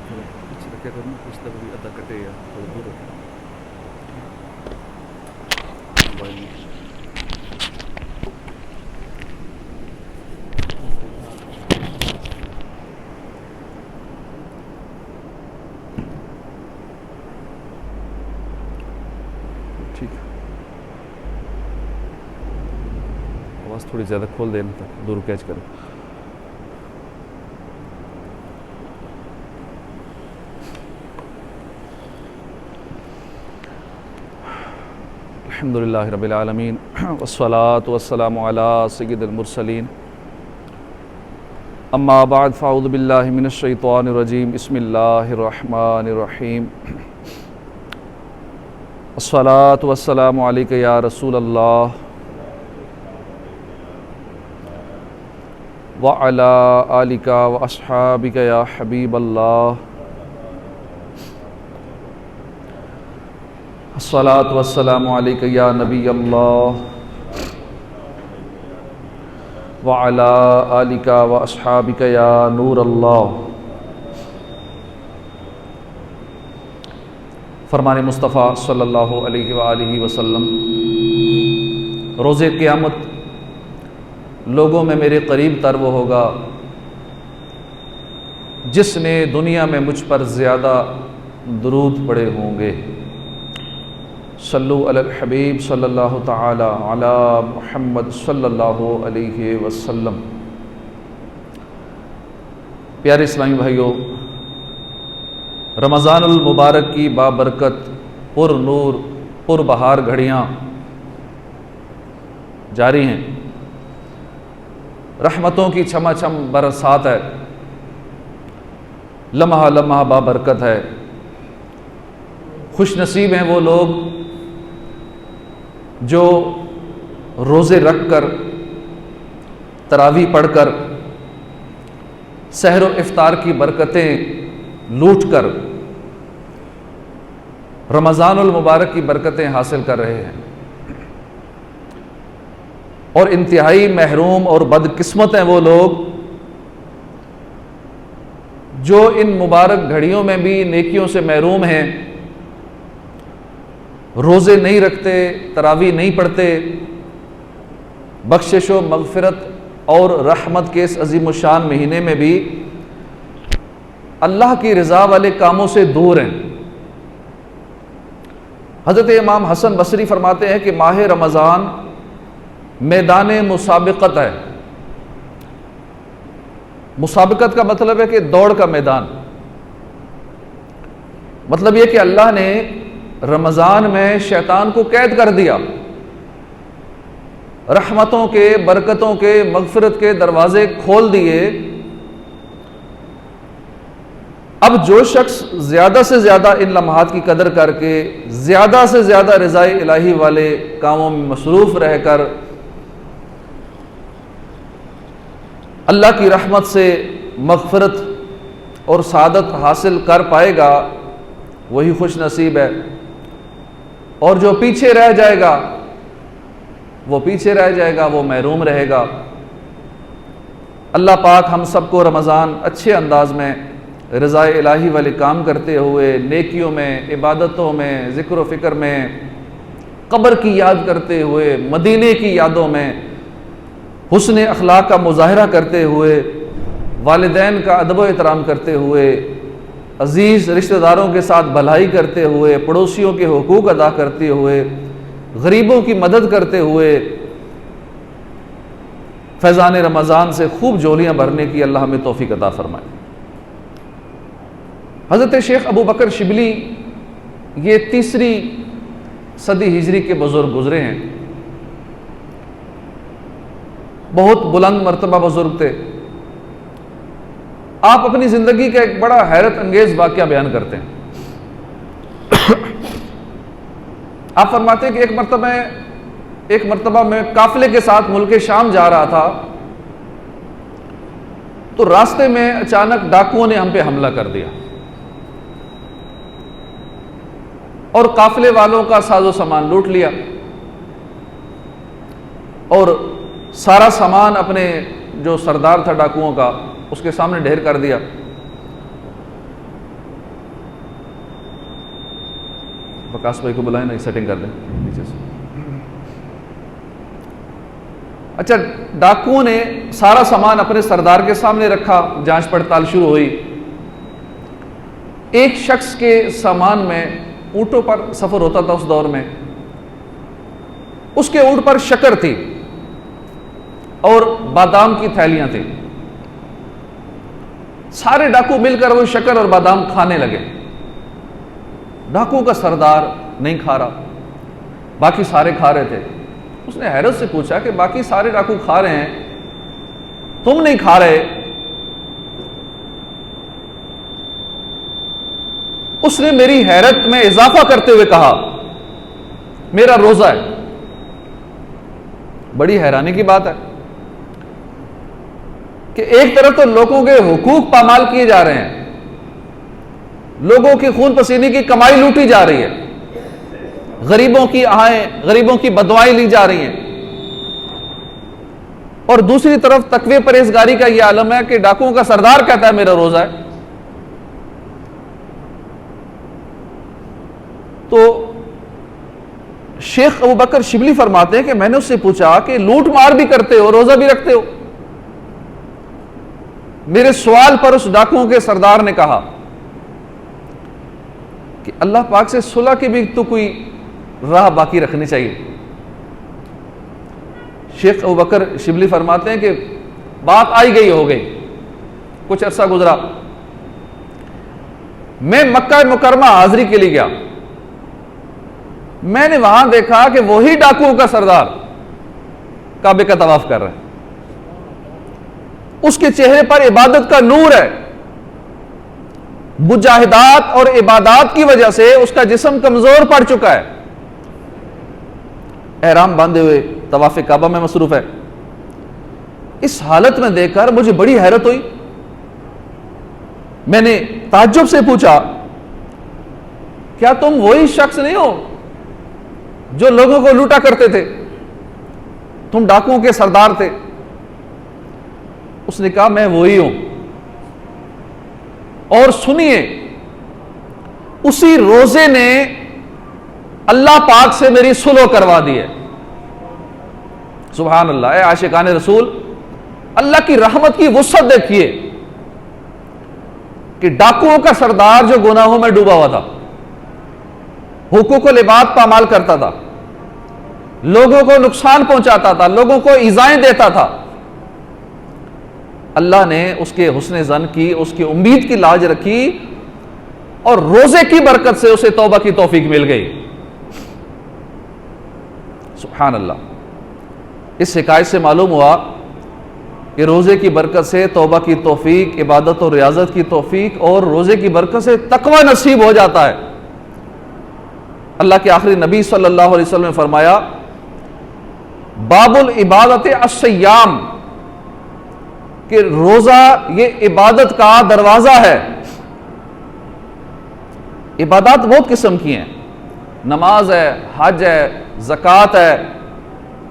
تھوڑا پیچھے رکھا کرو نا، اس طرح بھی آدھا کٹے یا تھوڑا دور رکھے موبائل میں۔ ٹھیک ہے، آواز تھوڑی زیادہ کھول دینا تھا، دور کیچ کرو۔ الحمد للہ رب العالمین والصلاة والسلام علی سید المرسلین، اما بعد فاعوذ باللہ من الشیطان الرجیم، بسم اللہ الرحمن الرحیم۔ الصلاة والسلام علیک یا رسول اللہ وعلی آلک واصحابک یا حبیب اللہ۔ الصلاة والسلام علیک یا نبی اللہ وعلی آلک واصحابک یا نور اللہ۔ فرمان مصطفیٰ صلی اللہ علیہ وآلہ وسلم، روز قیامت لوگوں میں میرے قریب تر وہ ہوگا جس نے دنیا میں مجھ پر زیادہ درود پڑے ہوں گے۔ صلو علی الحبیب صلی اللہ تعالی علی محمد صلی اللہ علیہ وسلم۔ پیارے اسلامی بھائیو، رمضان المبارک کی بابرکت، پر نور، پر بہار گھڑیاں جاری ہیں، رحمتوں کی چھما چھم برسات ہے، لمحہ لمحہ بابرکت ہے۔ خوش نصیب ہیں وہ لوگ جو روزے رکھ کر، تراویح پڑھ کر، سحر و افطار کی برکتیں لوٹ کر رمضان المبارک کی برکتیں حاصل کر رہے ہیں، اور انتہائی محروم اور بدقسمت ہیں وہ لوگ جو ان مبارک گھڑیوں میں بھی نیکیوں سے محروم ہیں، روزے نہیں رکھتے، تراویح نہیں پڑھتے، بخشش و مغفرت اور رحمت کے اس عظیم الشان مہینے میں بھی اللہ کی رضا والے کاموں سے دور ہیں۔ حضرت امام حسن بصری فرماتے ہیں کہ ماہ رمضان میدان مسابقت ہے۔ مسابقت کا مطلب ہے کہ دوڑ کا میدان، مطلب یہ کہ اللہ نے رمضان میں شیطان کو قید کر دیا، رحمتوں کے، برکتوں کے، مغفرت کے دروازے کھول دیے۔ اب جو شخص زیادہ سے زیادہ ان لمحات کی قدر کر کے زیادہ سے زیادہ رضائے الہی والے کاموں میں مصروف رہ کر اللہ کی رحمت سے مغفرت اور سعادت حاصل کر پائے گا، وہی خوش نصیب ہے۔ اور جو پیچھے رہ جائے گا وہ پیچھے رہ جائے گا، وہ محروم رہے گا۔ اللہ پاک ہم سب کو رمضان اچھے انداز میں رضائے الہی والے کام کرتے ہوئے، نیکیوں میں، عبادتوں میں، ذکر و فکر میں، قبر کی یاد کرتے ہوئے، مدینے کی یادوں میں، حسن اخلاق کا مظاہرہ کرتے ہوئے، والدین کا ادب و احترام کرتے ہوئے، عزیز رشتہ داروں کے ساتھ بھلائی کرتے ہوئے، پڑوسیوں کے حقوق ادا کرتے ہوئے، غریبوں کی مدد کرتے ہوئے، فیضان رمضان سے خوب جولیاں بھرنے کی اللہ ہمیں توفیق عطا فرمائے۔ حضرت شیخ ابو بکر شبلی یہ 3 صدی ہجری کے بزرگ گزرے ہیں، بہت بلند مرتبہ بزرگ تھے۔ آپ اپنی زندگی کا ایک بڑا حیرت انگیز واقعہ بیان کرتے ہیں۔ آپ فرماتے ہیں کہ ایک مرتبہ میں قافلے کے ساتھ ملک شام جا رہا تھا، تو راستے میں اچانک ڈاکوؤں نے ہم پہ حملہ کر دیا اور قافلے والوں کا ساز و سامان لوٹ لیا، اور سارا سامان اپنے جو سردار تھا ڈاکوؤں کا اس کے سامنے ڈھیر کر دیا۔ وکاس بھائی کو بلائیں نا، سیٹنگ کر دیں نیچے سے. اچھا، ڈاکوؤں نے سارا سامان اپنے سردار کے سامنے رکھا، جانچ پڑتال شروع ہوئی. ایک شخص کے سامان میں، اونٹوں پر سفر ہوتا تھا اس دور میں، اس کے اونٹ پر شکر تھی اور بادام کی تھیلیاں تھیں. سارے ڈاکو مل کر وہ شکر اور بادام کھانے لگے. ڈاکو کا سردار نہیں کھا رہا، باقی سارے کھا رہے تھے. اس نے حیرت سے پوچھا کہ باقی سارے ڈاکو کھا رہے ہیں، تم نہیں کھا رہے؟ اس نے میری حیرت میں اضافہ کرتے ہوئے کہا میرا روزہ ہے. بڑی حیرانی کی بات ہے کہ ایک طرف تو لوگوں کے حقوق پامال کیے جا رہے ہیں، لوگوں کی خون پسینے کی کمائی لوٹی جا رہی ہے، غریبوں کی آہیں، غریبوں کی بددعائیں لی جا رہی ہیں، اور دوسری طرف تقوی پرہیزگاری کا یہ عالم ہے کہ ڈاکوؤں کا سردار کہتا ہے میرا روزہ ہے. تو شیخ ابو بکر شبلی فرماتے ہیں کہ میں نے اس سے پوچھا کہ لوٹ مار بھی کرتے ہو، روزہ بھی رکھتے ہو؟ میرے سوال پر اس ڈاکوؤں کے سردار نے کہا کہ اللہ پاک سے صلح کی بھی تو کوئی راہ باقی رکھنی چاہیے. شیخ ابو بکر شبلی فرماتے ہیں کہ بات آئی گئی ہو گئی. کچھ عرصہ گزرا، میں مکہ مکرمہ حاضری کے لیے گیا. میں نے وہاں دیکھا کہ وہی ڈاکوؤں کا سردار کعبے کا طواف کر رہا ہے. اس کے چہرے پر عبادت کا نور ہے. مجاہدات اور عبادات کی وجہ سے اس کا جسم کمزور پڑ چکا ہے، احرام باندھے ہوئے طواف کعبہ میں مصروف ہے. اس حالت میں دیکھ کر مجھے بڑی حیرت ہوئی. میں نے تعجب سے پوچھا کیا تم وہی شخص نہیں ہو جو لوگوں کو لوٹا کرتے تھے؟ تم ڈاکوؤں کے سردار تھے. اس نے کہا میں وہی ہوں. اور سنیے، اسی روزے نے اللہ پاک سے میری صلح کروا دی ہے. سبحان اللہ. اے عاشقان رسول، اللہ کی رحمت کی وسعت دیکھیے کہ ڈاکوؤں کا سردار جو گناہوں میں ڈوبا ہوا تھا، حقوق العباد پامال کرتا تھا، لوگوں کو نقصان پہنچاتا تھا، لوگوں کو ایذائیں دیتا تھا، اللہ نے اس کے حسن ظن کی، اس کی امید کی لاج رکھی اور روزے کی برکت سے اسے توبہ کی توفیق مل گئی. سبحان اللہ. اس حکایت سے معلوم ہوا کہ روزے کی برکت سے توبہ کی توفیق، عبادت اور ریاضت کی توفیق، اور روزے کی برکت سے تقوی نصیب ہو جاتا ہے. اللہ کے آخری نبی صلی اللہ علیہ وسلم نے فرمایا باب العبادت الصیام، کہ روزہ یہ عبادت کا دروازہ ہے. عبادات بہت قسم کی ہیں، نماز ہے، حج ہے، زکوٰۃ ہے،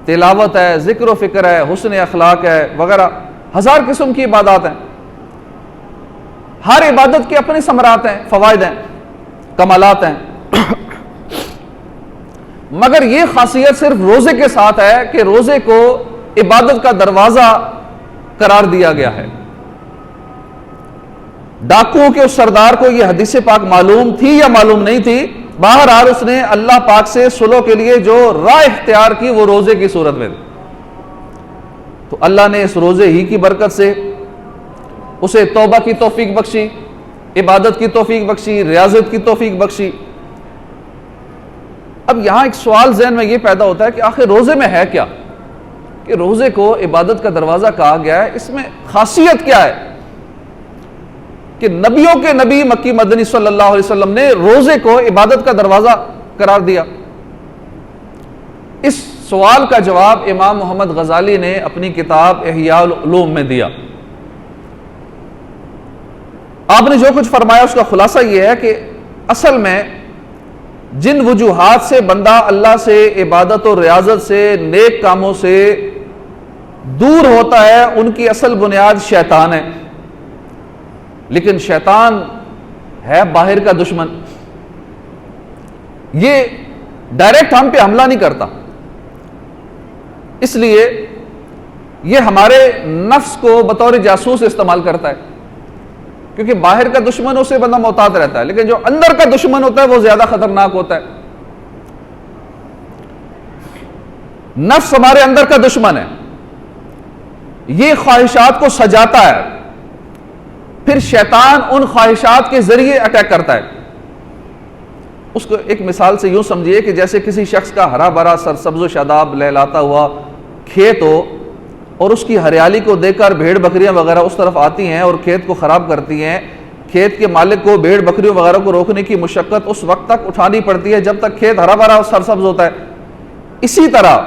تلاوت ہے، ذکر و فکر ہے، حسن اخلاق ہے، وغیرہ ہزار قسم کی عبادات ہیں. ہر عبادت کے اپنے ثمرات ہیں، فوائد ہیں، کمالات ہیں. مگر یہ خاصیت صرف روزے کے ساتھ ہے کہ روزے کو عبادت کا دروازہ قرار دیا گیا ہے. ڈاکوؤں کے اس سردار کو یہ حدیث پاک معلوم تھی یا معلوم نہیں تھی، بہرحال اس نے اللہ پاک سے صلح کے لیے جو راہ اختیار کی وہ روزے کی صورت میں. تو اللہ نے اس روزے ہی کی برکت سے اسے توبہ کی توفیق بخشی، عبادت کی توفیق بخشی، ریاضت کی توفیق بخشی. اب یہاں ایک سوال ذہن میں یہ پیدا ہوتا ہے کہ آخر روزے میں ہے کیا کہ روزے کو عبادت کا دروازہ کہا گیا ہے؟ اس میں خاصیت کیا ہے کہ نبیوں کے نبی مکی مدنی صلی اللہ علیہ وسلم نے روزے کو عبادت کا دروازہ قرار دیا؟ اس سوال کا جواب امام محمد غزالی نے اپنی کتاب احیاء العلوم میں دیا. آپ نے جو کچھ فرمایا اس کا خلاصہ یہ ہے کہ اصل میں جن وجوہات سے بندہ اللہ سے، عبادت و ریاضت سے، نیک کاموں سے دور ہوتا ہے، ان کی اصل بنیاد شیطان ہے. لیکن شیطان ہے باہر کا دشمن. یہ ڈائریکٹ ہم پہ حملہ نہیں کرتا، اس لیے یہ ہمارے نفس کو بطور جاسوس استعمال کرتا ہے، کیونکہ باہر کا دشمن اسے بندہ محتاط رہتا ہے، لیکن جو اندر کا دشمن ہوتا ہے وہ زیادہ خطرناک ہوتا ہے۔ نفس ہمارے اندر کا دشمن ہے، یہ خواہشات کو سجاتا ہے، پھر شیطان ان خواہشات کے ذریعے اٹیک کرتا ہے۔ اس کو ایک مثال سے یوں سمجھیے کہ جیسے کسی شخص کا ہرا بھرا سرسبز و شاداب لہلاتا ہوا کھیت ہو، اور اس کی ہریالی کو دیکھ کر بھیڑ بکریاں وغیرہ اس طرف آتی ہیں اور کھیت کو خراب کرتی ہیں۔ کھیت کے مالک کو بھیڑ بکریوں وغیرہ کو روکنے کی مشقت اس وقت تک اٹھانی پڑتی ہے جب تک کھیت ہرا بھرا اور سرسبز ہوتا ہے۔ اسی طرح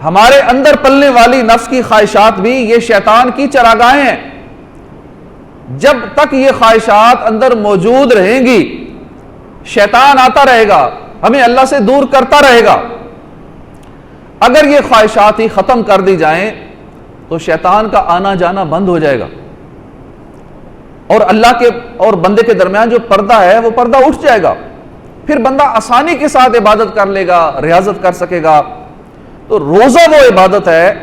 ہمارے اندر پلنے والی نفس کی خواہشات بھی یہ شیطان کی چراگاہیں ہیں۔ جب تک یہ خواہشات اندر موجود رہیں گی، شیطان آتا رہے گا، ہمیں اللہ سے دور کرتا رہے گا۔ اگر یہ خواہشات ہی ختم کر دی جائیں تو شیطان کا آنا جانا بند ہو جائے گا، اور اللہ کے اور بندے کے درمیان جو پردہ ہے وہ پردہ اٹھ جائے گا، پھر بندہ آسانی کے ساتھ عبادت کر لے گا، ریاضت کر سکے گا۔ تو روزہ وہ عبادت ہے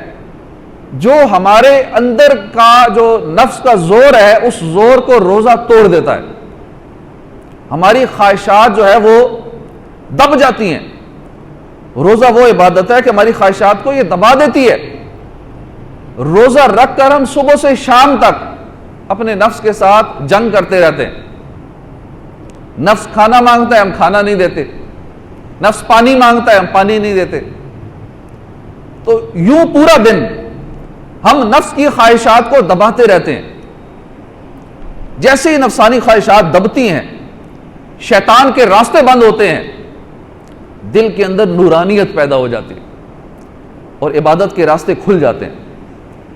جو ہمارے اندر کا جو نفس کا زور ہے اس زور کو روزہ توڑ دیتا ہے، ہماری خواہشات جو ہے وہ دب جاتی ہیں۔ روزہ وہ عبادت ہے کہ ہماری خواہشات کو یہ دبا دیتی ہے۔ روزہ رکھ کر ہم صبح سے شام تک اپنے نفس کے ساتھ جنگ کرتے رہتے ہیں۔ نفس کھانا مانگتا ہے، ہم کھانا نہیں دیتے، نفس پانی مانگتا ہے، ہم پانی نہیں دیتے۔ تو یوں پورا دن ہم نفس کی خواہشات کو دباتے رہتے ہیں۔ جیسے ہی نفسانی خواہشات دبتی ہیں، شیطان کے راستے بند ہوتے ہیں، دل کے اندر نورانیت پیدا ہو جاتی ہے اور عبادت کے راستے کھل جاتے ہیں۔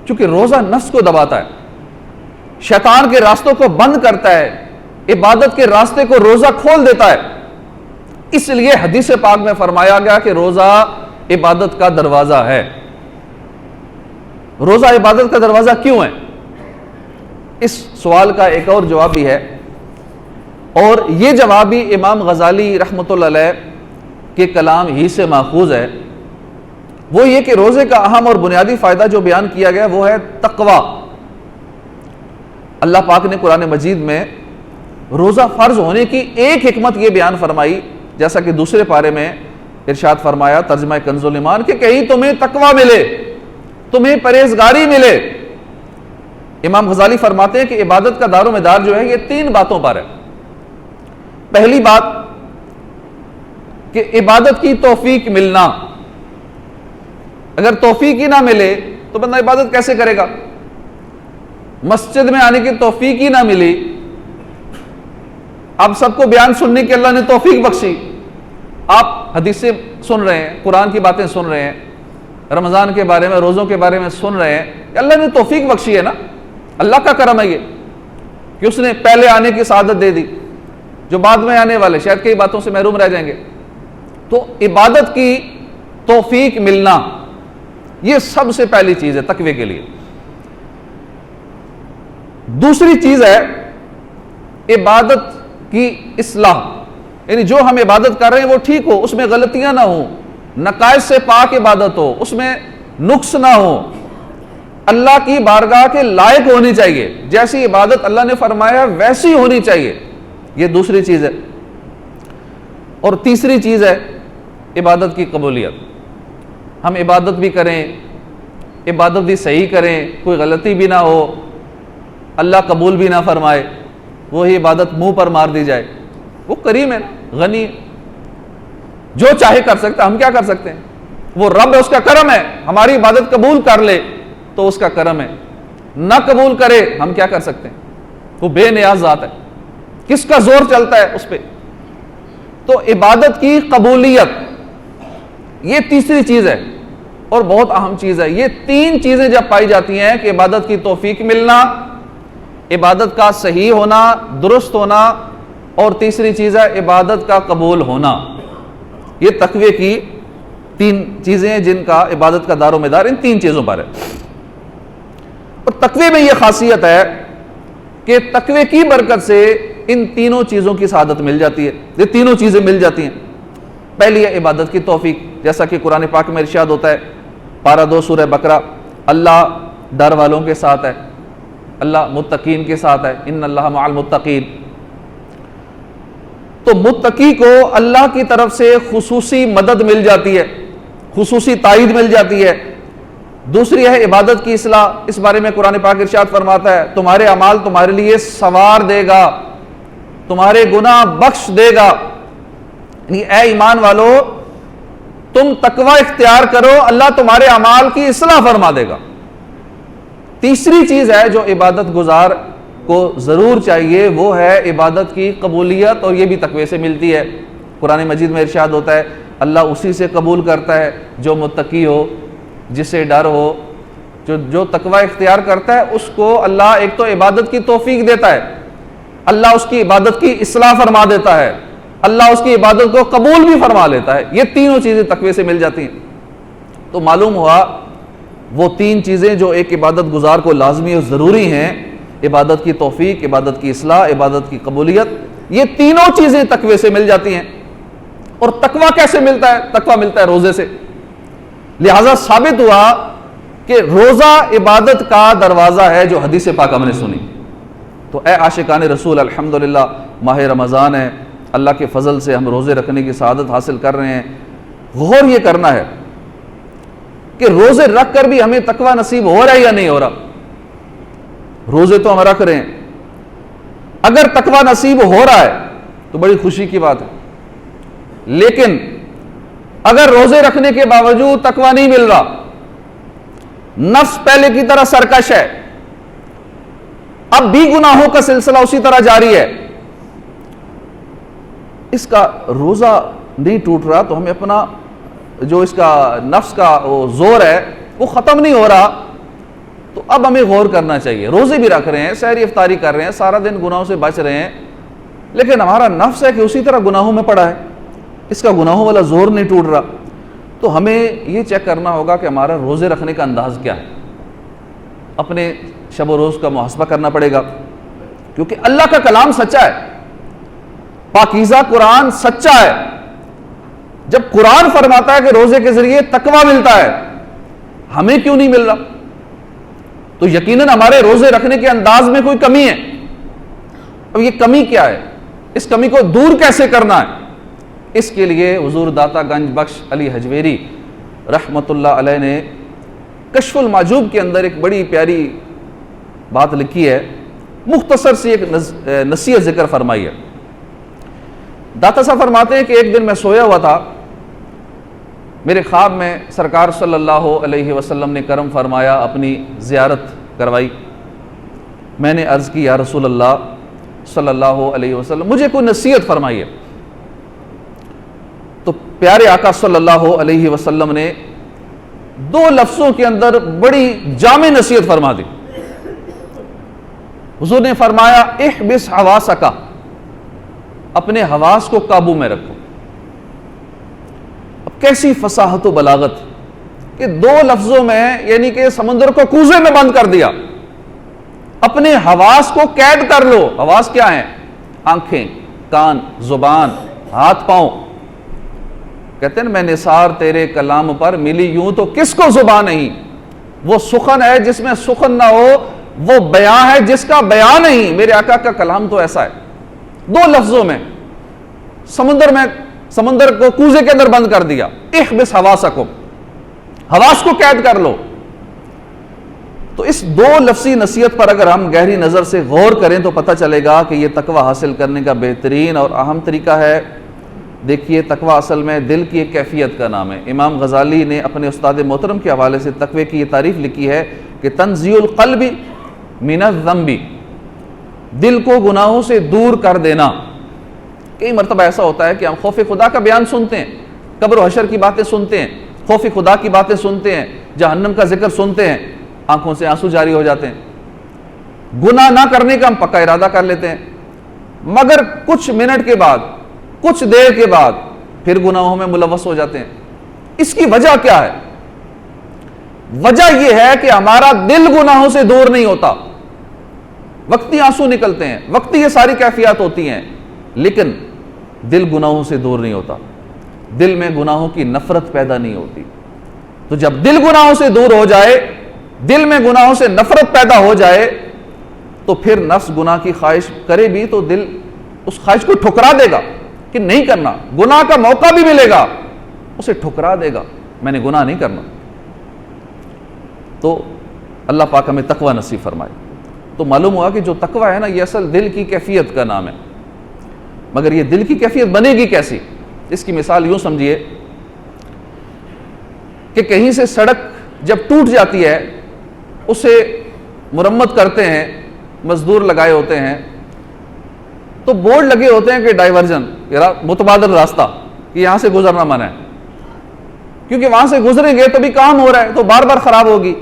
چونکہ روزہ نفس کو دباتا ہے، شیطان کے راستوں کو بند کرتا ہے، عبادت کے راستے کو روزہ کھول دیتا ہے۔ اس لیے حدیث پاک میں فرمایا گیا کہ روزہ عبادت کا دروازہ ہے۔ روزہ عبادت کا دروازہ کیوں ہے؟ اس سوال کا ایک اور جواب بھی ہے، اور یہ جواب بھی امام غزالی رحمۃ اللہ علیہ کے کلام ہی سے ماخوذ ہے۔ وہ یہ کہ روزے کا اہم اور بنیادی فائدہ جو بیان کیا گیا وہ ہے تقوی۔ اللہ پاک نے قرآن مجید میں روزہ فرض ہونے کی ایک حکمت یہ بیان فرمائی، جیسا کہ دوسرے پارے میں ارشاد فرمایا ترجمہ کنز الایمان کہ کہیں تمہیں تقوی ملے، تمہیں پرہیزگاری ملے۔ امام غزالی فرماتے ہیں کہ عبادت کا دار و مدار جو ہے یہ 3 باتوں پر ہے۔ پہلی بات کہ عبادت کی توفیق ملنا۔ اگر توفیق ہی نہ ملے تو بندہ عبادت کیسے کرے گا؟ مسجد میں آنے کی توفیق ہی نہ ملی، آپ سب کو بیان سننے کی اللہ نے توفیق بخشی، آپ حدیثیں سن رہے ہیں، قرآن کی باتیں سن رہے ہیں، رمضان کے بارے میں، روزوں کے بارے میں سن رہے ہیں، اللہ نے توفیق بخشی ہے نا، اللہ کا کرم ہے یہ کہ اس نے پہلے آنے کی سعادت دے دی، جو بعد میں آنے والے شاید کئی باتوں سے محروم رہ جائیں گے۔ تو عبادت کی توفیق ملنا یہ سب سے پہلی چیز ہے تقوی کے لیے۔ دوسری چیز ہے عبادت کی اصلاح، یعنی جو ہم عبادت کر رہے ہیں وہ ٹھیک ہو، اس میں غلطیاں نہ ہوں، نقائص سے پاک عبادت ہو، اس میں نقص نہ ہو، اللہ کی بارگاہ کے لائق ہونی چاہیے، جیسی عبادت اللہ نے فرمایا ویسی ہونی چاہیے، یہ دوسری چیز ہے۔ اور تیسری چیز ہے عبادت کی قبولیت، ہم عبادت بھی کریں، عبادت بھی صحیح کریں، کوئی غلطی بھی نہ ہو، اللہ قبول بھی نہ فرمائے، وہی عبادت منہ پر مار دی جائے، وہ کریم ہے، غنی ہے، جو چاہے کر سکتا، ہم کیا کر سکتے ہیں؟ وہ رب ہے، اس کا کرم ہے، ہماری عبادت قبول کر لے تو اس کا کرم ہے، نہ قبول کرے ہم کیا کر سکتے ہیں؟ وہ بے نیاز ذات ہے، کس کا زور چلتا ہے اس پہ؟ تو عبادت کی قبولیت یہ تیسری چیز ہے اور بہت اہم چیز ہے۔ یہ 3 چیزیں جب پائی جاتی ہیں کہ عبادت کی توفیق ملنا، عبادت کا صحیح ہونا، درست ہونا، اور تیسری چیز ہے عبادت کا قبول ہونا، یہ تقوی کی 3 چیزیں ہیں جن کا عبادت کا دار و مدار ان 3 چیزوں پر ہے۔ اور تقوی میں یہ خاصیت ہے کہ تقوی کی برکت سے ان تینوں چیزوں کی سعادت مل جاتی ہے، یہ تینوں چیزیں مل جاتی ہیں۔ پہلی ہے عبادت کی توفیق، جیسا کہ قرآن پاک میں ارشاد ہوتا ہے پارہ 2 سورہ بقرہ، اللہ ڈر والوں کے ساتھ ہے، اللہ متقین کے ساتھ ہے، ان اللہ مع المتقین۔ تو متقی کو اللہ کی طرف سے خصوصی مدد مل جاتی ہے، خصوصی تائید مل جاتی ہے۔ دوسری ہے عبادت کی اصلاح، اس بارے میں قرآن پاک ارشاد فرماتا ہے تمہارے اعمال تمہارے لیے سنوار دے گا، تمہارے گناہ بخش دے گا۔ یعنی اے ایمان والو تم تقوی اختیار کرو، اللہ تمہارے اعمال کی اصلاح فرما دے گا۔ تیسری چیز ہے جو عبادت گزار کو ضرور چاہیے، وہ ہے عبادت کی قبولیت، اور یہ بھی تقوی سے ملتی ہے۔ قرآن مجید میں ارشاد ہوتا ہے اللہ اسی سے قبول کرتا ہے جو متقی ہو، جسے ڈر ہو، جو تقوی اختیار کرتا ہے اس کو اللہ ایک تو عبادت کی توفیق دیتا ہے، اللہ اس کی عبادت کی اصلاح فرما دیتا ہے، اللہ اس کی عبادت کو قبول بھی فرما لیتا ہے۔ یہ تینوں چیزیں تقوی سے مل جاتی ہیں۔ تو معلوم ہوا وہ تین چیزیں جو ایک عبادت گزار کو لازمی اور ضروری ہیں، عبادت کی توفیق، عبادت کی اصلاح، عبادت کی قبولیت، یہ تینوں چیزیں تقوی سے مل جاتی ہیں۔ اور تقوی کیسے ملتا ہے؟ تقوی ملتا ہے روزے سے۔ لہذا ثابت ہوا کہ روزہ عبادت کا دروازہ ہے، جو حدیث پاک ہم نے سنی۔ تو اے عاشقان رسول، الحمدللہ ماہ رمضان ہے، اللہ کے فضل سے ہم روزے رکھنے کی سعادت حاصل کر رہے ہیں۔ غور یہ کرنا ہے کہ روزے رکھ کر بھی ہمیں تقوی نصیب ہو رہا ہے یا نہیں ہو رہا۔ روزے تو ہم رکھ رہے ہیں، اگر تقوی نصیب ہو رہا ہے تو بڑی خوشی کی بات ہے، لیکن اگر روزے رکھنے کے باوجود تقوی نہیں مل رہا، نفس پہلے کی طرح سرکش ہے، اب بھی گناہوں کا سلسلہ اسی طرح جاری ہے، اس کا روزہ نہیں ٹوٹ رہا، تو ہمیں اپنا جو اس کا نفس کا وہ زور ہے وہ ختم نہیں ہو رہا، تو اب ہمیں غور کرنا چاہیے۔ روزے بھی رکھ رہے ہیں، سحری افطاری کر رہے ہیں، سارا دن گناہوں سے بچ رہے ہیں، لیکن ہمارا نفس ہے کہ اسی طرح گناہوں میں پڑا ہے، اس کا گناہوں والا زور نہیں ٹوٹ رہا۔ تو ہمیں یہ چیک کرنا ہوگا کہ ہمارا روزے رکھنے کا انداز کیا ہے، اپنے شب و روز کا محاسبہ کرنا پڑے گا، کیونکہ اللہ کا کلام سچا ہے، پاکیزہ قرآن سچا ہے۔ جب قرآن فرماتا ہے کہ روزے کے ذریعے تقوی ملتا ہے، ہمیں کیوں نہیں مل رہا؟ تو یقیناً ہمارے روزے رکھنے کے انداز میں کوئی کمی ہے۔ اب یہ کمی کیا ہے، اس کمی کو دور کیسے کرنا ہے؟ اس کے لیے حضور داتا گنج بخش علی حجویری رحمۃ اللہ علیہ نے کشف المعجوب کے اندر ایک بڑی پیاری بات لکھی ہے، مختصر سی ایک نصیحت ذکر فرمائی ہے۔ داتا صاحب فرماتے ہیں کہ ایک دن میں سویا ہوا تھا، میرے خواب میں سرکار صلی اللہ علیہ وسلم نے کرم فرمایا، اپنی زیارت کروائی۔ میں نے عرض کی یا رسول اللہ صلی اللہ علیہ وسلم مجھے کوئی نصیحت فرمائیے۔ تو پیارے آقا صلی اللہ علیہ وسلم نے 2 لفظوں کے اندر بڑی جامع نصیحت فرما دی۔ حضور نے فرمایا احبس حواسک، اپنے حواس کو قابو میں رکھو۔ اب کیسی فصاحت و بلاغت کہ 2 لفظوں میں، یعنی کہ سمندر کو کوزے میں بند کر دیا۔ اپنے حواس کو قید کر لو۔ حواس کیا ہیں؟ آنکھیں، کان، زبان، ہاتھ، پاؤں۔ کہتے ہیں میں نثار تیرے کلام پر ملی یوں تو کس کو زبان نہیں، وہ سخن ہے جس میں سخن نہ ہو، وہ بیان ہے جس کا بیان نہیں۔ میرے آقا کا کلام تو ایسا ہے، 2 لفظوں میں سمندر کو کوزے کے اندر بند کر دیا۔ احبس حواسکم، حواس کو قید کر لو۔ تو اس 2 لفظی نصیحت پر اگر ہم گہری نظر سے غور کریں تو پتہ چلے گا کہ یہ تقوی حاصل کرنے کا بہترین اور اہم طریقہ ہے۔ دیکھیے تقوی اصل میں دل کی ایک کیفیت کا نام ہے۔ امام غزالی نے اپنے استاد محترم کے حوالے سے تقوی کی یہ تعریف لکھی ہے کہ تنزیہ القلب من الذنب، دل کو گناہوں سے دور کر دینا۔ کئی مرتبہ ایسا ہوتا ہے کہ ہم خوف خدا کا بیان سنتے ہیں، قبر و حشر کی باتیں سنتے ہیں، خوف خدا کی باتیں سنتے ہیں، جہنم کا ذکر سنتے ہیں، آنکھوں سے آنسو جاری ہو جاتے ہیں، گناہ نہ کرنے کا ہم پکا ارادہ کر لیتے ہیں، مگر کچھ منٹ کے بعد، کچھ دیر کے بعد پھر گناہوں میں ملوث ہو جاتے ہیں۔ اس کی وجہ کیا ہے؟ وجہ یہ ہے کہ ہمارا دل گناہوں سے دور نہیں ہوتا۔ وقتی آنسو نکلتے ہیں، وقتی یہ ساری کیفیات ہوتی ہیں، لیکن دل گناہوں سے دور نہیں ہوتا۔ دل میں گناہوں کی نفرت پیدا نہیں ہوتی۔ تو جب دل گناہوں سے دور ہو جائے، دل میں گناہوں سے نفرت پیدا ہو جائے، تو پھر نفس گناہ کی خواہش کرے بھی تو دل اس خواہش کو ٹھکرا دے گا کہ نہیں کرنا، گناہ کا موقع بھی ملے گا اسے ٹھکرا دے گا، میں نے گناہ نہیں کرنا۔ تو اللہ پاک ہمیں تقوی نصیب فرمائے۔ تو معلوم ہوا کہ جو تقوی ہے نا، یہ اصل دل کی کیفیت کا نام ہے۔ مگر یہ دل کی کیفیت بنے گی کیسی؟ اس کی مثال یوں سمجھیے کہ کہیں سے سڑک جب ٹوٹ جاتی ہے، اسے مرمت کرتے ہیں، مزدور لگائے ہوتے ہیں، تو بورڈ لگے ہوتے ہیں کہ ڈائیورژن، متبادل راستہ، کہ یہاں سے گزرنا منع ہے، کیونکہ وہاں سے گزریں گے تو بھی کام ہو رہا ہے تو بار بار خراب ہوگی۔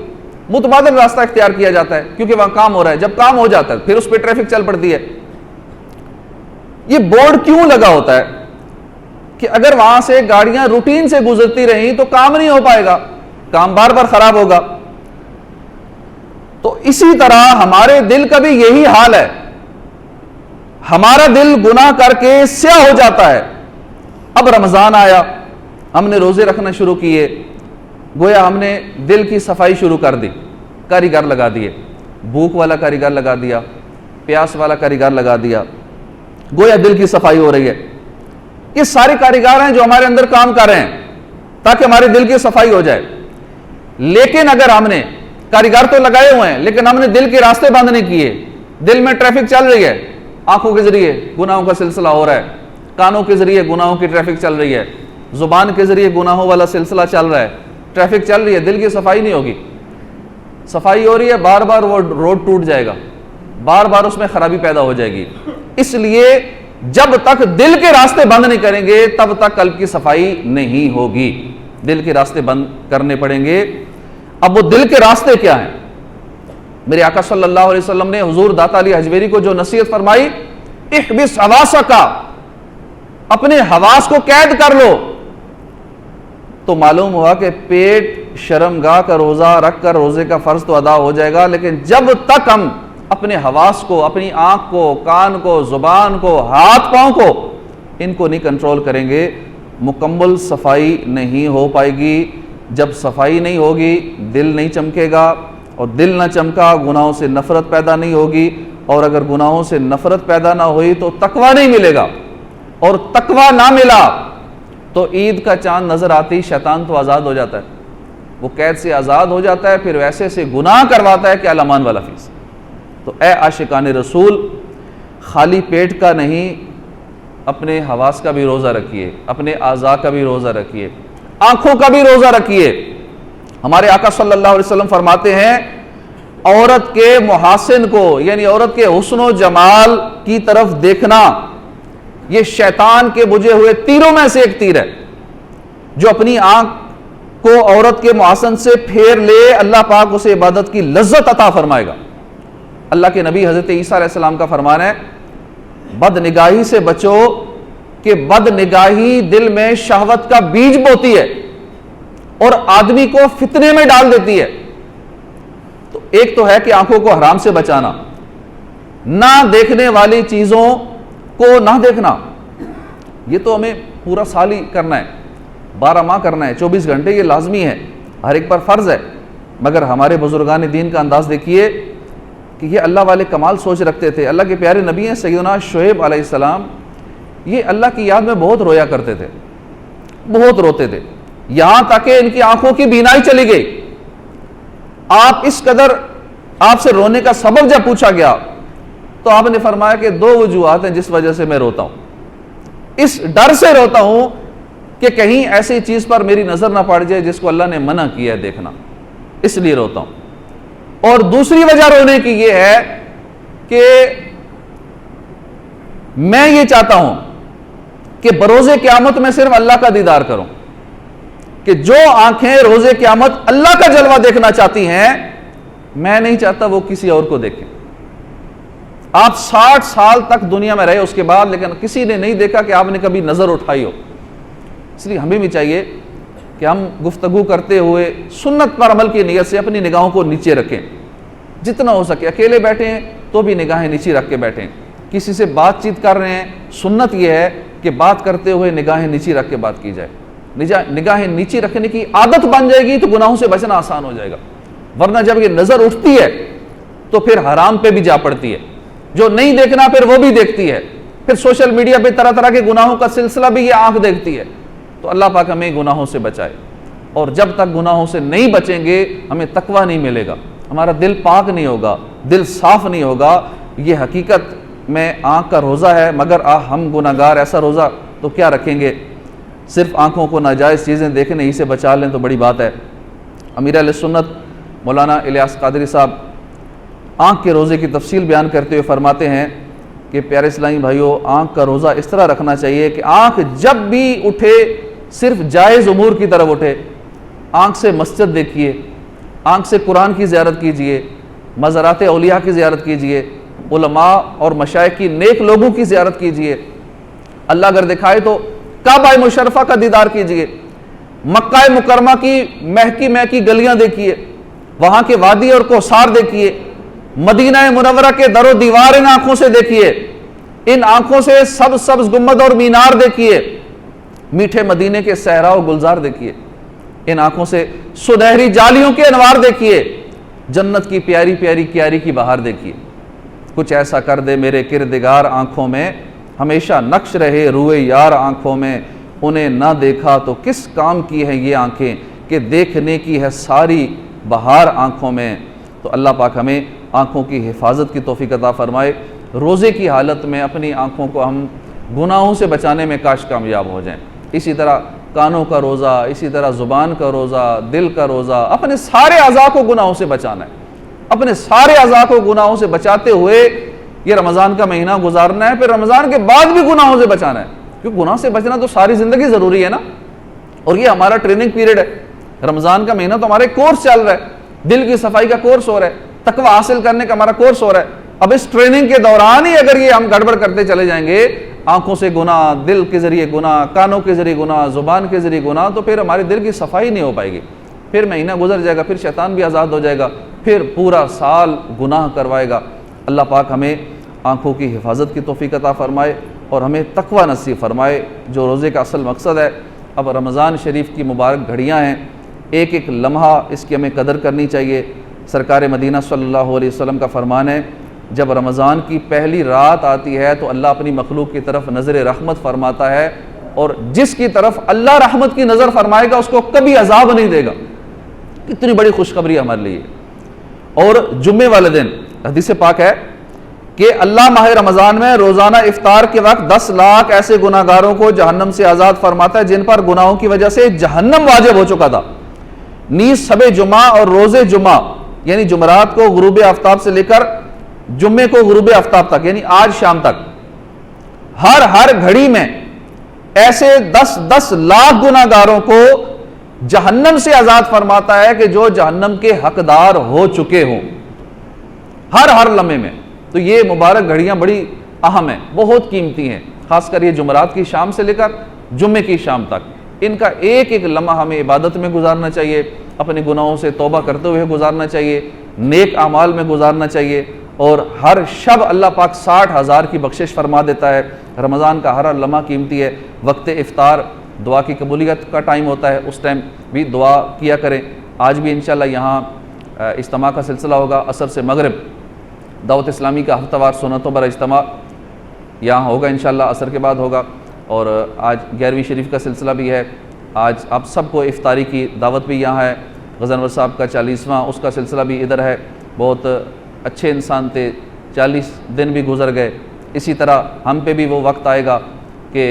متبادل راستہ اختیار کیا جاتا ہے کیونکہ وہاں کام ہو رہا ہے، جب کام ہو جاتا ہے پھر اس پہ ٹریفک چل پڑتی ہے۔ یہ بورڈ کیوں لگا ہوتا ہے؟ کہ اگر وہاں سے گاڑیاں روٹین سے گزرتی رہیں تو کام نہیں ہو پائے گا، کام بار بار خراب ہوگا۔ تو اسی طرح ہمارے دل کا بھی یہی حال ہے، ہمارا دل گناہ کر کے سیاہ ہو جاتا ہے۔ اب رمضان آیا، ہم نے روزے رکھنا شروع کیے، گویا ہم نے دل کی صفائی شروع کر دی، کاریگر لگا دیے، بھوک والا کاریگر لگا دیا، پیاس والا کاریگر لگا دیا، گویا دل کی صفائی ہو رہی ہے۔ یہ سارے کاریگر ہیں جو ہمارے اندر کام کر رہے ہیں تاکہ ہمارے دل کی صفائی ہو جائے۔ لیکن اگر ہم نے کاریگر تو لگائے ہوئے ہیں لیکن ہم نے دل کے راستے بند نہیں کیے، دل میں ٹریفک چل رہی ہے، آنکھوں کے ذریعے گناہوں کا سلسلہ ہو رہا ہے، کانوں کے ذریعے گناہوں کی ٹریفک چل رہی ہے، زبان کے ذریعے گناہوں والا سلسلہ چل رہا ہے، ٹریفک چل رہی ہے، دل کی صفائی نہیں ہوگی۔ صفائی ہو رہی ہے، بار بار وہ روڈ ٹوٹ جائے گا، بار بار اس میں خرابی پیدا ہو جائے گی۔ اس لیے جب تک دل کے راستے بند نہیں کریں گے تب تک قلب کی صفائی نہیں ہوگی۔ دل کے راستے بند کرنے پڑیں گے۔ اب وہ دل کے راستے کیا ہیں؟ میرے آقا صلی اللہ علیہ وسلم نے حضور داتا علی حجویری کو جو نصیحت فرمائی، احبس حواسک، اپنے حواس کو قید کر لو، تو معلوم ہوا کہ پیٹ شرمگاہ کا روزہ رکھ کر روزے کا فرض تو ادا ہو جائے گا، لیکن جب تک ہم اپنے حواس کو، اپنی آنکھ کو، کان کو، زبان کو، ہاتھ پاؤں کو، ان کو نہیں کنٹرول کریں گے، مکمل صفائی نہیں ہو پائے گی۔ جب صفائی نہیں ہوگی دل نہیں چمکے گا، اور دل نہ چمکا گناہوں سے نفرت پیدا نہیں ہوگی، اور اگر گناہوں سے نفرت پیدا نہ ہوئی تو تقویٰ نہیں ملے گا، اور تقویٰ نہ ملا تو عید کا چاند نظر آتی شیطان تو آزاد ہو جاتا ہے، وہ قید سے آزاد ہو جاتا ہے، پھر ویسے سے گناہ کرواتا ہے کہ الامان والا فیس۔ تو اے عاشقان رسول، خالی پیٹ کا نہیں، اپنے حواس کا بھی روزہ رکھیے، اپنے اعضاء کا بھی روزہ رکھیے، آنکھوں کا بھی روزہ رکھیے۔ ہمارے آقا صلی اللہ علیہ وسلم فرماتے ہیں، عورت کے محاسن کو، یعنی عورت کے حسن و جمال کی طرف دیکھنا، یہ شیطان کے بجھے ہوئے تیروں میں سے ایک تیر ہے۔ جو اپنی آنکھ کو عورت کے محاسن سے پھیر لے، اللہ پاک اسے عبادت کی لذت عطا فرمائے گا۔ اللہ کے نبی حضرت عیسیٰ علیہ السلام کا فرمان ہے، بد نگاہی سے بچو کہ بد نگاہی دل میں شہوت کا بیج بوتی ہے اور آدمی کو فتنے میں ڈال دیتی ہے۔ تو ایک تو ہے کہ آنکھوں کو حرام سے بچانا، نہ دیکھنے والی چیزوں کو نہ دیکھنا، یہ تو ہمیں پورا سال ہی کرنا ہے، 12 ماہ کرنا ہے، 24 گھنٹے، یہ لازمی ہے، ہر ایک پر فرض ہے۔ مگر ہمارے بزرگان دین کا انداز دیکھیے کہ یہ اللہ والے کمال سوچ رکھتے تھے۔ اللہ کے پیارے نبی ہیں سیدنا شعیب علیہ السلام، یہ اللہ کی یاد میں بہت رویا کرتے تھے، بہت روتے تھے، یہاں تک کہ ان کی آنکھوں کی بینائی چلی گئی۔ آپ اس قدر، آپ سے رونے کا سبب جب پوچھا گیا تو آپ نے فرمایا کہ 2 وجوہات ہیں جس وجہ سے میں روتا ہوں۔ اس ڈر سے روتا ہوں کہ کہیں ایسی چیز پر میری نظر نہ پڑ جائے جس کو اللہ نے منع کیا ہے دیکھنا، اس لیے روتا ہوں۔ اور دوسری وجہ رونے کی یہ ہے کہ میں یہ چاہتا ہوں کہ بروز قیامت میں صرف اللہ کا دیدار کروں، کہ جو آنکھیں روز قیامت اللہ کا جلوہ دیکھنا چاہتی ہیں، میں نہیں چاہتا وہ کسی اور کو دیکھیں۔ آپ 60 سال تک دنیا میں رہے اس کے بعد، لیکن کسی نے نہیں دیکھا کہ آپ نے کبھی نظر اٹھائی ہو۔ اس لیے ہمیں بھی چاہیے کہ ہم گفتگو کرتے ہوئے سنت پر عمل کی نیت سے اپنی نگاہوں کو نیچے رکھیں، جتنا ہو سکے۔ اکیلے بیٹھے ہیں تو بھی نگاہیں نیچے رکھ کے بیٹھیں، کسی سے بات چیت کر رہے ہیں، سنت یہ ہے کہ بات کرتے ہوئے نگاہیں نیچے رکھ کے بات کی جائے۔ نگاہیں نیچی رکھنے کی عادت بن جائے گی تو گناہوں سے بچنا آسان ہو جائے گا، ورنہ جب یہ نظر اٹھتی ہے تو پھر حرام پہ بھی جا پڑتی ہے، جو نہیں دیکھنا پھر وہ بھی دیکھتی ہے، پھر سوشل میڈیا پہ طرح طرح کے گناہوں کا سلسلہ بھی یہ آنکھ دیکھتی ہے۔ تو اللہ پاک ہمیں گناہوں سے بچائے، اور جب تک گناہوں سے نہیں بچیں گے ہمیں تقویٰ نہیں ملے گا، ہمارا دل پاک نہیں ہوگا، دل صاف نہیں ہوگا۔ یہ حقیقت میں آنکھ کا روزہ ہے، مگر ہم گناہگار ایسا روزہ تو کیا رکھیں گے؟ صرف آنکھوں کو ناجائز چیزیں دیکھنے ہی سے بچا لیں تو بڑی بات ہے۔ امیر اہل سنت مولانا الیاس قادری صاحب آنکھ کے روزے کی تفصیل بیان کرتے ہوئے فرماتے ہیں کہ پیارے اسلامی بھائیوں، آنکھ کا روزہ اس طرح رکھنا چاہیے کہ آنکھ جب بھی اٹھے صرف جائز امور کی طرف اٹھے۔ آنکھ سے مسجد دیکھیے، آنکھ سے قرآن کی زیارت کیجئے، مزارات اولیاء کی زیارت کیجئے، علماء اور مشائخ کی نیک لوگوں کی زیارت کیجئے، اللہ اگر دکھائے تو کعبہ مشرفہ کا دیدار کیجئے، مکہ مکرمہ کی مہکی مہکی گلیاں دیکھیے، وہاں کے وادی اور کوثار دیکھیے، مدینہ منورہ کے در و دیوار ان آنکھوں سے دیکھیے، ان آنکھوں سے سبز سبز گنبد اور مینار دیکھیے، میٹھے مدینے کے صحرا و گلزار دیکھیے، ان آنکھوں سے سنہری جالیوں کے انوار دیکھیے، جنت کی پیاری پیاری کیاری کی بہار دیکھیے۔ کچھ ایسا کر دے میرے کردگار آنکھوں میں، ہمیشہ نقش رہے روئے یار آنکھوں میں، انہیں نہ دیکھا تو کس کام کی ہیں یہ آنکھیں کہ دیکھنے کی ہے ساری بہار آنکھوں میں۔ تو اللہ پاک ہمیں آنکھوں کی حفاظت کی توفیق عطا فرمائے۔ روزے کی حالت میں اپنی آنکھوں کو ہم گناہوں سے بچانے میں کاش کامیاب ہو جائیں۔ اسی طرح کانوں کا روزہ، اسی طرح زبان کا روزہ، دل کا روزہ، اپنے سارے اعضاء کو گناہوں سے بچانا ہے، اپنے سارے اعضاء کو گناہوں سے بچاتے ہوئے یہ رمضان کا مہینہ گزارنا ہے، پھر رمضان کے بعد بھی گناہوں سے بچانا ہے، کیونکہ گناہ سے بچنا تو ساری زندگی ضروری ہے نا، اور یہ ہمارا ٹریننگ پیریڈ ہے۔ رمضان کا مہینہ تو ہمارے کورس چل رہا ہے، دل کی صفائی کا کورس ہو رہا ہے، تقوی حاصل کرنے کا ہمارا کورس ہو رہا ہے۔ اب اس ٹریننگ کے دوران ہی اگر یہ ہم گڑبڑ کرتے چلے جائیں گے، آنکھوں سے گناہ، دل کے ذریعے گناہ، کانوں کے ذریعے گناہ، زبان کے ذریعے گناہ، تو پھر ہمارے دل کی صفائی نہیں ہو پائے گی، پھر مہینہ گزر جائے گا، پھر شیطان بھی آزاد ہو جائے گا، پھر پورا سال گناہ کروائے گا۔ اللہ پاک ہمیں آنکھوں کی حفاظت کی توفیق عطا فرمائے اور ہمیں تقوی نصیب فرمائے، جو روزے کا اصل مقصد ہے۔ اب رمضان شریف کی مبارک گھڑیاں ہیں، ایک ایک لمحہ اس کی ہمیں قدر کرنی چاہیے۔ سرکار مدینہ صلی اللہ علیہ وسلم کا فرمان ہے، جب رمضان کی پہلی رات آتی ہے تو اللہ اپنی مخلوق کی طرف نظر رحمت فرماتا ہے، اور جس کی طرف اللہ رحمت کی نظر فرمائے گا اس کو کبھی عذاب نہیں دے گا۔ کتنی بڑی خوشخبری ہمارے لیے۔ اور جمعے والے دن حدیث پاک ہے کہ اللہ ماہ رمضان میں روزانہ افطار کے وقت 10 لاکھ ایسے گناہگاروں کو جہنم سے آزاد فرماتا ہے جن پر گناہوں کی وجہ سے جہنم واجب ہو چکا تھا۔ نیز شب جمعہ اور روز جمعہ، یعنی جمعرات کو غروب آفتاب سے لے کر جمعے کو غروب آفتاب تک، یعنی آج شام تک، ہر گھڑی میں ایسے 10 لاکھ گناہگاروں کو جہنم سے آزاد فرماتا ہے کہ جو جہنم کے حقدار ہو چکے ہوں، ہر لمحے میں۔ تو یہ مبارک گھڑیاں بڑی اہم ہیں، بہت قیمتی ہیں، خاص کر یہ جمعرات کی شام سے لے کر جمعے کی شام تک، ان کا ایک ایک لمحہ ہمیں عبادت میں گزارنا چاہیے، اپنے گناہوں سے توبہ کرتے ہوئے گزارنا چاہیے، نیک اعمال میں گزارنا چاہیے، اور ہر شب اللہ پاک 60,000 کی بخشش فرما دیتا ہے۔ رمضان کا ہر لمحہ قیمتی ہے۔ وقت افطار دعا کی قبولیت کا ٹائم ہوتا ہے، اس ٹائم بھی دعا کیا کریں۔ آج بھی انشاءاللہ یہاں اجتماع کا سلسلہ ہوگا، عصر سے مغرب دعوت اسلامی کا ہفتہ وار سنتوں پر اجتماع یہاں ہوگا، انشاءاللہ عصر کے بعد ہوگا۔ اور آج 11ویں شریف کا سلسلہ بھی ہے، آج آپ سب کو افطاری کی دعوت بھی یہاں ہے۔ غزنور صاحب کا 40واں اس کا سلسلہ بھی ادھر ہے، بہت اچھے انسان تھے، 40 دن بھی گزر گئے۔ اسی طرح ہم پہ بھی وہ وقت آئے گا کہ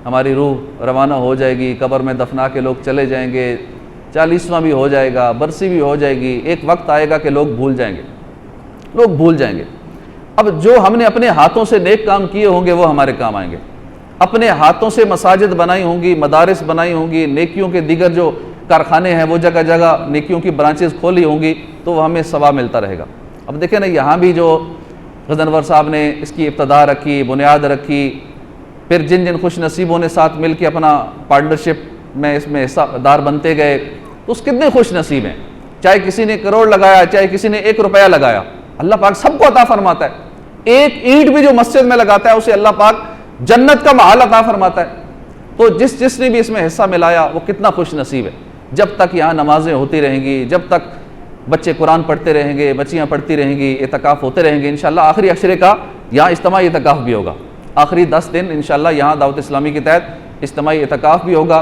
ہماری روح روانہ ہو جائے گی، قبر میں دفنا کے لوگ چلے جائیں گے، 40واں بھی ہو جائے گا، برسی بھی ہو جائے گی، ایک وقت آئے گا کہ لوگ بھول جائیں گے، لوگ بھول جائیں گے۔ اب جو ہم نے اپنے ہاتھوں سے نیک کام کیے ہوں گے وہ ہمارے کام آئیں گے، اپنے ہاتھوں سے مساجد بنائی ہوں گی، مدارس بنائی ہوں گی، نیکیوں کے دیگر جو کارخانے ہیں وہ جگہ جگہ نیکیوں کی برانچز کھولی ہوں گی، تو وہ ہمیں ثواب ملتا رہے گا۔ اب دیکھیں نا، یہاں بھی جو غزنور صاحب نے اس کی ابتدا رکھی، بنیاد رکھی، پھر جن خوش نصیبوں نے ساتھ مل کے اپنا پارٹنرشپ میں اس میں حصہ دار بنتے گئے، تو اس کتنے خوش نصیب ہیں، چاہے کسی نے کروڑ لگایا، چاہے کسی نے 1 روپیہ لگایا، اللہ پاک سب کو عطا فرماتا ہے۔ ایک اینٹ بھی جو مسجد میں لگاتا ہے اسے اللہ پاک جنت کا محل عطا فرماتا ہے۔ تو جس نے بھی اس میں حصہ ملایا وہ کتنا خوش نصیب ہے۔ جب تک یہاں نمازیں ہوتی رہیں گی، جب تک بچے قرآن پڑھتے رہیں گے، بچیاں پڑھتی رہیں گی، اعتکاف ہوتے رہیں گے، انشاءاللہ آخری عشرے کا یہاں اجتماعی اعتکاف بھی ہوگا۔ آخری 10 دن انشاءاللہ یہاں دعوت اسلامی کے تحت اجتماعی اعتکاف بھی ہوگا۔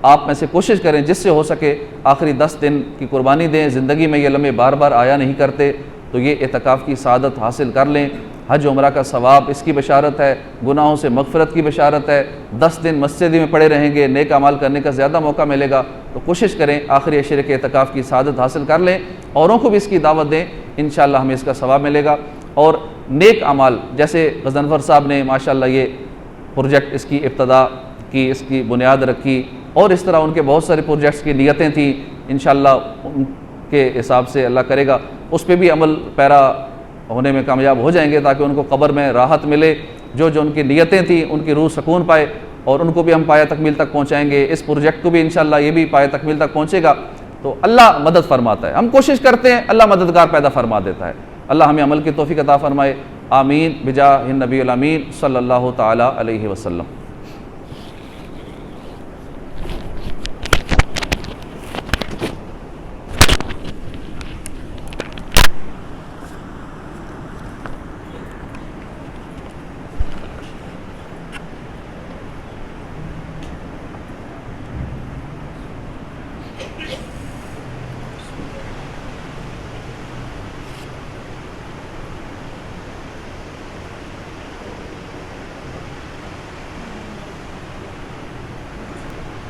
آپ میں سے کوشش کریں جس سے ہو سکے آخری 10 دن کی قربانی دیں۔ زندگی میں یہ لمحے بار بار آیا نہیں کرتے، تو یہ اعتکاف کی سعادت حاصل کر لیں۔ حج عمرہ کا ثواب اس کی بشارت ہے، گناہوں سے مغفرت کی بشارت ہے۔ 10 دن مسجد میں پڑے رہیں گے، نیک اعمال کرنے کا زیادہ موقع ملے گا۔ تو کوشش کریں آخری عشرے کے اعتکاف کی سعادت حاصل کر لیں، اوروں کو بھی اس کی دعوت دیں، انشاءاللہ ہمیں اس کا ثواب ملے گا۔ اور نیک اعمال جیسے غضنفر صاحب نے ماشاءاللہ یہ پروجیکٹ اس کی ابتدا کی، اس کی بنیاد رکھی، اور اس طرح ان کے بہت سارے پروجیکٹس کی نیتیں تھیں، انشاءاللہ ان کے حساب سے اللہ کرے گا اس پہ بھی عمل پیرا ہونے میں کامیاب ہو جائیں گے، تاکہ ان کو قبر میں راحت ملے۔ جو ان کی نیتیں تھیں ان کی روح سکون پائے، اور ان کو بھی ہم پایہ تکمیل تک پہنچائیں گے۔ اس پروجیکٹ کو بھی انشاءاللہ یہ بھی پایہ تکمیل تک پہنچے گا۔ تو اللہ مدد فرماتا ہے، ہم کوشش کرتے ہیں، اللہ مددگار پیدا فرما دیتا ہے۔ اللہ ہمیں عمل کی توفیق عطا فرمائے، آمین بجاہ النبی الامین صلی اللہ تعالی علیہ وسلم۔